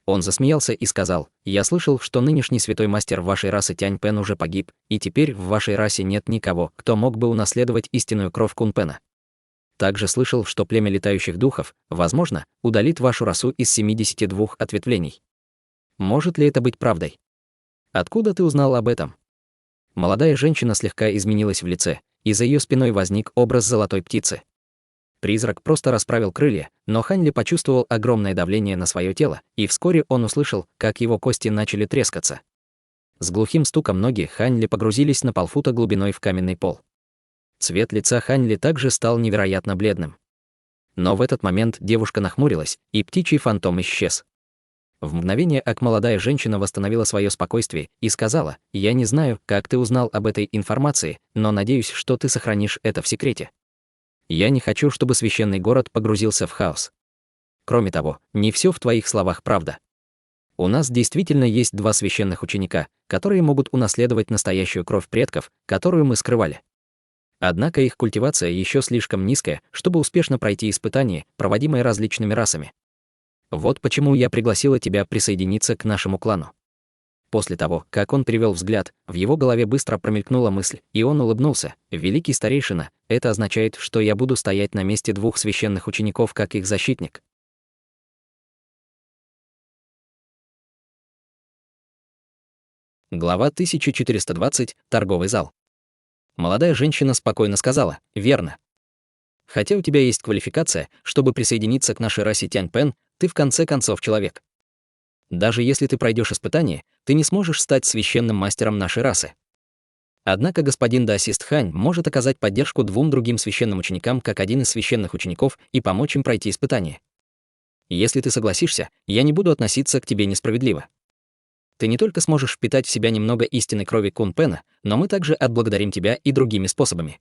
Он засмеялся и сказал: «Я слышал, что нынешний святой мастер вашей расы Тяньпен уже погиб, и теперь в вашей расе нет никого, кто мог бы унаследовать истинную кровь Кунпена. Также слышал, что племя летающих духов, возможно, удалит вашу расу из 72 ответвлений. Может ли это быть правдой? Откуда ты узнал об этом?» Молодая женщина слегка изменилась в лице, и за ее спиной возник образ золотой птицы. Призрак просто расправил крылья, но Хань Ли почувствовал огромное давление на свое тело, и вскоре он услышал, как его кости начали трескаться. С глухим стуком ноги Хань Ли погрузились на полфута глубиной в каменный пол. Цвет лица Хань Ли также стал невероятно бледным. Но в этот момент девушка нахмурилась, и птичий фантом исчез. В мгновение ока молодая женщина восстановила свое спокойствие и сказала: «Я не знаю, как ты узнал об этой информации, но надеюсь, что ты сохранишь это в секрете. Я не хочу, чтобы священный город погрузился в хаос. Кроме того, не все в твоих словах правда. У нас действительно есть 2 священных ученика, которые могут унаследовать настоящую кровь предков, которую мы скрывали. Однако их культивация еще слишком низкая, чтобы успешно пройти испытания, проводимые различными расами. Вот почему я пригласила тебя присоединиться к нашему клану». После того, как он перевел взгляд, в его голове быстро промелькнула мысль, и он улыбнулся: «Великий старейшина, это означает, что я буду стоять на месте 2 священных учеников как их защитник». Глава 1420. Торговый зал. Молодая женщина спокойно сказала: «Верно. Хотя у тебя есть квалификация, чтобы присоединиться к нашей расе Тяньпен, ты в конце концов человек. Даже если ты пройдешь испытание, ты не сможешь стать священным мастером нашей расы. Однако господин Даосист Хань может оказать поддержку двум другим священным ученикам как один из священных учеников и помочь им пройти испытание. Если ты согласишься, я не буду относиться к тебе несправедливо. Ты не только сможешь впитать в себя немного истинной крови Кун Пена, но мы также отблагодарим тебя и другими способами.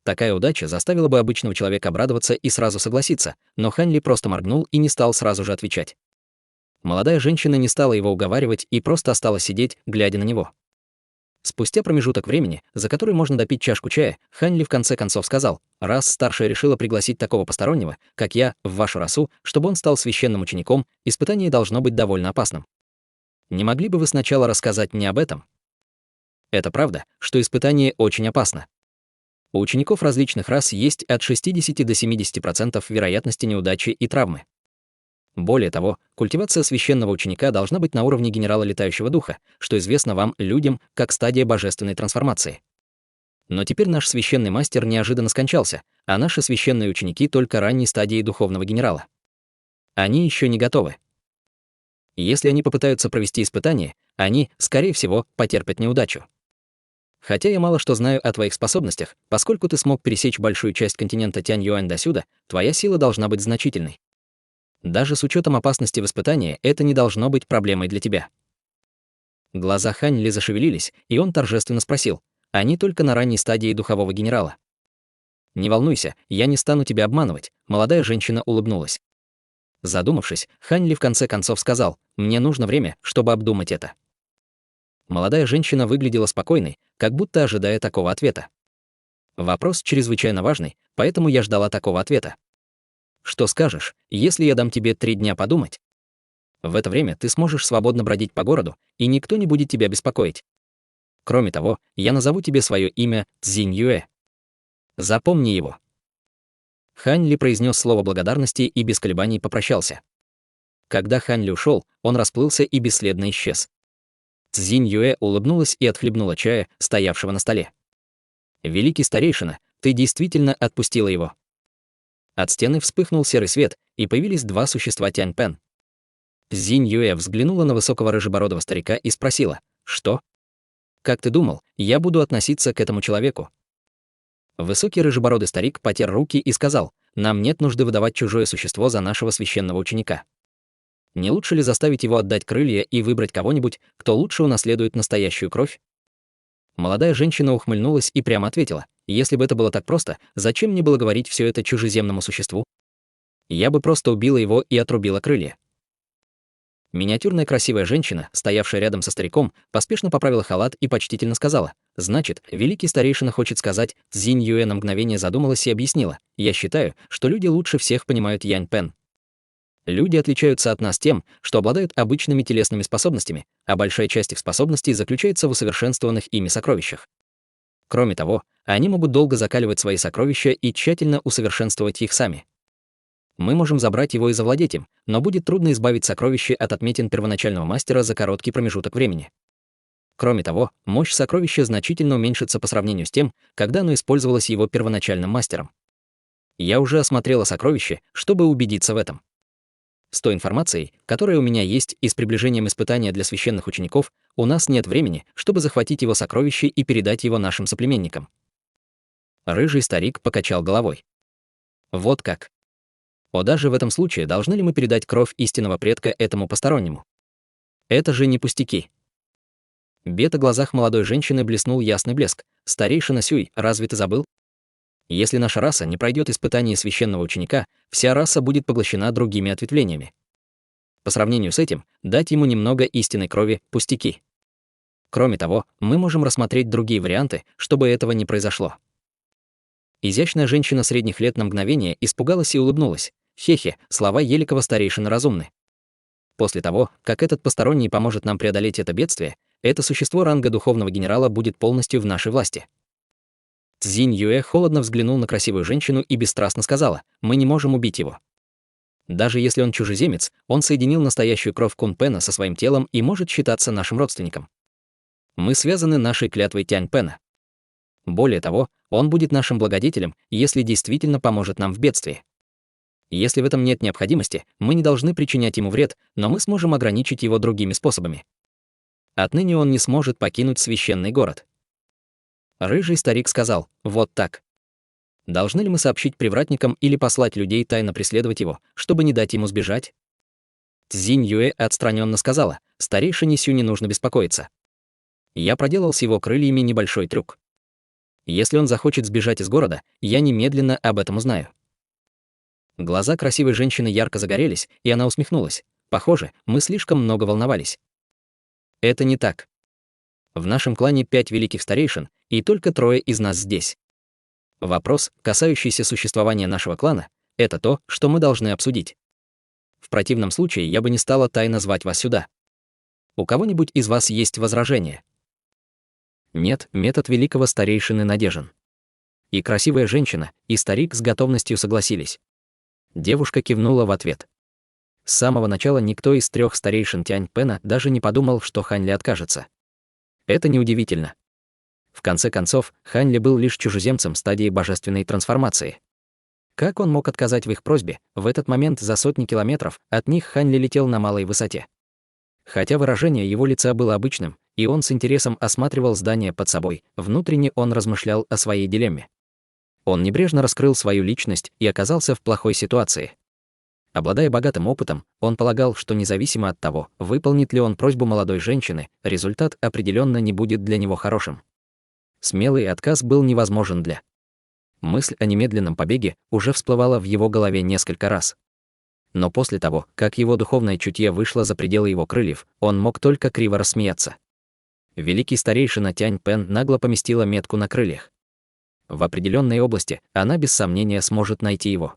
Такая удача заставила бы обычного человека обрадоваться и сразу согласиться, но Хань Ли просто моргнул и не стал сразу же отвечать. Молодая женщина не стала его уговаривать и просто осталась сидеть, глядя на него. Спустя промежуток времени, за который можно допить чашку чая, Хань Ли в конце концов сказал: «Раз старшая решила пригласить такого постороннего, как я, в вашу расу, чтобы он стал священным учеником, испытание должно быть довольно опасным. Не могли бы вы сначала рассказать мне об этом?» Это правда, что испытание очень опасно. У учеников различных рас есть от 60 до 70% вероятности неудачи и травмы. Более того, культивация священного ученика должна быть на уровне генерала летающего духа, что известно вам, людям, как стадия божественной трансформации. Но теперь наш священный мастер неожиданно скончался, а наши священные ученики только ранней стадии духовного генерала. Они еще не готовы. Если они попытаются провести испытание, они, скорее всего, потерпят неудачу. Хотя я мало что знаю о твоих способностях, поскольку ты смог пересечь большую часть континента Тянь-Юань досюда, твоя сила должна быть значительной. Даже с учетом опасности в испытании, это не должно быть проблемой для тебя. Глаза Хань Ли зашевелились, и он торжественно спросил: «Они только на ранней стадии духового генерала?» «Не волнуйся, я не стану тебя обманывать», — молодая женщина улыбнулась. Задумавшись, Хань Ли в конце концов сказал: «Мне нужно время, чтобы обдумать это». Молодая женщина выглядела спокойной, как будто ожидая такого ответа. Вопрос чрезвычайно важный, поэтому я ждала такого ответа. «Что скажешь, если я дам тебе 3 дня подумать? В это время ты сможешь свободно бродить по городу, и никто не будет тебя беспокоить. Кроме того, я назову тебе свое имя Цзинь Юэ. Запомни его». Хань Ли произнес слово благодарности и без колебаний попрощался. Когда Хань Ли ушел, он расплылся и бесследно исчез. Цзинь Юэ улыбнулась и отхлебнула чая, стоявшего на столе. «Великий старейшина, ты действительно отпустила его». От стены вспыхнул серый свет, и появились 2 существа Тянь Пен. Цзинь Юэ взглянула на высокого рыжебородого старика и спросила: «Что? Как ты думал, я буду относиться к этому человеку?» Высокий рыжебородый старик потер руки и сказал: «Нам нет нужды выдавать чужое существо за нашего священного ученика. Не лучше ли заставить его отдать крылья и выбрать кого-нибудь, кто лучше унаследует настоящую кровь?» Молодая женщина ухмыльнулась и прямо ответила: «Если бы это было так просто, зачем мне было говорить все это чужеземному существу? Я бы просто убила его и отрубила крылья». Миниатюрная красивая женщина, стоявшая рядом со стариком, поспешно поправила халат и почтительно сказала: «Значит, великий старейшина хочет сказать». Цзинь Юэ на мгновение задумалась и объяснила: «Я считаю, что люди лучше всех понимают Янь Пен. Люди отличаются от нас тем, что обладают обычными телесными способностями, а большая часть их способностей заключается в усовершенствованных ими сокровищах. Кроме того, они могут долго закаливать свои сокровища и тщательно усовершенствовать их сами. Мы можем забрать его и завладеть им, но будет трудно избавить сокровище от отметин первоначального мастера за короткий промежуток времени. Кроме того, мощь сокровища значительно уменьшится по сравнению с тем, когда оно использовалось его первоначальным мастером. Я уже осмотрела сокровище, чтобы убедиться в этом. С той информацией, которая у меня есть, и с приближением испытания для священных учеников, у нас нет времени, чтобы захватить его сокровище и передать его нашим соплеменникам». Рыжий старик покачал головой. «Вот как? О, даже в этом случае должны ли мы передать кровь истинного предка этому постороннему? Это же не пустяки». В бета-глазах молодой женщины блеснул ясный блеск. «Старейшина Сюй, разве ты забыл? Если наша раса не пройдет испытание священного ученика, вся раса будет поглощена другими ответвлениями. По сравнению с этим, дать ему немного истинной крови – пустяки. Кроме того, мы можем рассмотреть другие варианты, чтобы этого не произошло». Изящная женщина средних лет на мгновение испугалась и улыбнулась. «Хе-хе, слова Еликова старейшины разумны. После того, как этот посторонний поможет нам преодолеть это бедствие, это существо ранга духовного генерала будет полностью в нашей власти». Цзинь Юэ холодно взглянул на красивую женщину и бесстрастно сказала: «Мы не можем убить его. Даже если он чужеземец, он соединил настоящую кровь Кун Пена со своим телом и может считаться нашим родственником. Мы связаны нашей клятвой Тянь Пена. Более того, он будет нашим благодетелем, если действительно поможет нам в бедствии. Если в этом нет необходимости, мы не должны причинять ему вред, но мы сможем ограничить его другими способами. Отныне он не сможет покинуть священный город. Рыжий старик сказал: «Вот так. Должны ли мы сообщить привратникам или послать людей тайно преследовать его, чтобы не дать ему сбежать?» Цзинь Юэ отстраненно сказала: «Старейшине Сю не нужно беспокоиться. Я проделал с его крыльями небольшой трюк. Если он захочет сбежать из города, я немедленно об этом узнаю». Глаза красивой женщины ярко загорелись, и она усмехнулась. «Похоже, мы слишком много волновались». «Это не так. В нашем клане 5 великих старейшин, и только 3 из нас здесь. Вопрос, касающийся существования нашего клана, это то, что мы должны обсудить. В противном случае я бы не стала тайно звать вас сюда. У кого-нибудь из вас есть возражения?» Нет, метод великого старейшины надежен. И красивая женщина, и старик с готовностью согласились. Девушка кивнула в ответ. С самого начала никто из 3 старейшин Тянь-Пэна даже не подумал, что Хань Ли откажется. Это неудивительно. В конце концов, Хань Ли был лишь чужеземцем стадии божественной трансформации. Как он мог отказать в их просьбе? В этот момент за сотни километров от них Хань Ли летел на малой высоте. Хотя выражение его лица было обычным, и он с интересом осматривал здание под собой, внутренне он размышлял о своей дилемме. Он небрежно раскрыл свою личность и оказался в плохой ситуации. Обладая богатым опытом, он полагал, что независимо от того, выполнит ли он просьбу молодой женщины, результат определенно не будет для него хорошим. Смелый отказ был невозможен для. Мысль о немедленном побеге уже всплывала в его голове несколько раз. Но после того, как его духовное чутье вышло за пределы его крыльев, он мог только криво рассмеяться. Великий старейшина Тянь-Пэн нагло поместила метку на крыльях. В определенной области она без сомнения сможет найти его.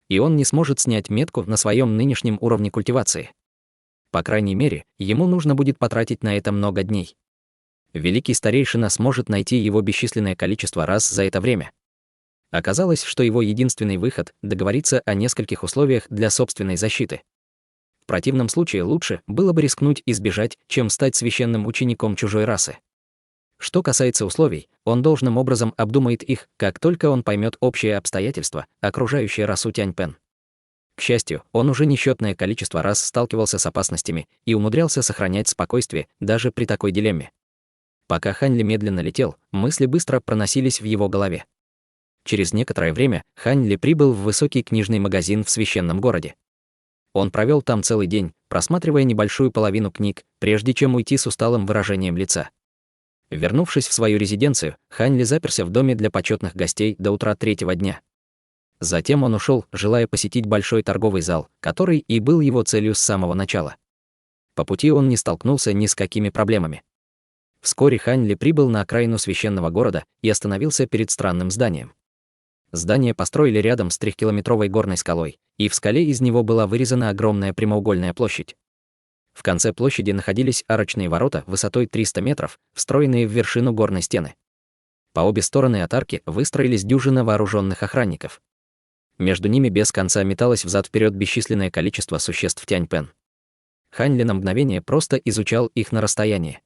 И он не сможет снять метку на своем нынешнем уровне культивации. По крайней мере, ему нужно будет потратить на это много дней. Великий старейшина сможет найти его бесчисленное количество раз за это время. Оказалось, что его единственный выход — договориться о нескольких условиях для собственной защиты. В противном случае лучше было бы рискнуть и сбежать, чем стать священным учеником чужой расы. Что касается условий, он должным образом обдумает их, как только он поймет общие обстоятельства, окружающие расу Тянь-Пэн. К счастью, он уже несчетное количество раз сталкивался с опасностями и умудрялся сохранять спокойствие даже при такой дилемме. Пока Хань Ли медленно летел, мысли быстро проносились в его голове. Через некоторое время Хань Ли прибыл в высокий книжный магазин в священном городе. Он провел там целый день, просматривая небольшую половину книг, прежде чем уйти с усталым выражением лица. Вернувшись в свою резиденцию, Хань Ли заперся в доме для почетных гостей до утра 3-го дня. Затем он ушел, желая посетить большой торговый зал, который и был его целью с самого начала. По пути он не столкнулся ни с какими проблемами. Вскоре Хань Ли прибыл на окраину священного города и остановился перед странным зданием. Здание построили рядом с 3-километровой горной скалой, и в скале из него была вырезана огромная прямоугольная площадь. В конце площади находились арочные ворота высотой 300 метров, встроенные в вершину горной стены. По обе стороны от арки выстроились дюжина вооруженных охранников. Между ними без конца металось взад-вперед бесчисленное количество существ Тянь-Пэн. Хань Ли на мгновение просто изучал их на расстоянии.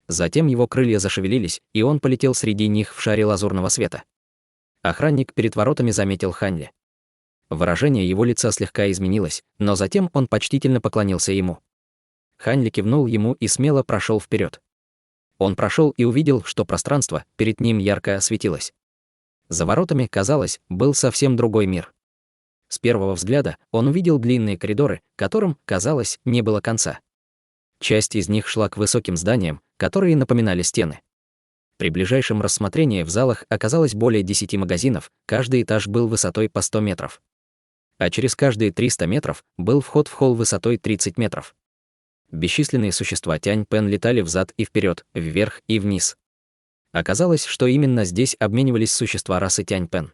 Затем его крылья зашевелились, и он полетел среди них в шаре лазурного света. Охранник перед воротами заметил Хань Ли. Выражение его лица слегка изменилось, но затем он почтительно поклонился ему. Хань Ли кивнул ему и смело прошел вперед. Он прошел и увидел, что пространство перед ним ярко осветилось. За воротами, казалось, был совсем другой мир. С первого взгляда он увидел длинные коридоры, которым, казалось, не было конца. Часть из них шла к высоким зданиям, которые напоминали стены. При ближайшем рассмотрении в залах оказалось более 10 магазинов, каждый этаж был высотой по 100 метров. А через каждые 300 метров был вход в холл высотой 30 метров. Бесчисленные существа Тянь-Пэн летали взад и вперед, вверх и вниз. Оказалось, что именно здесь обменивались существа расы Тянь-Пэн.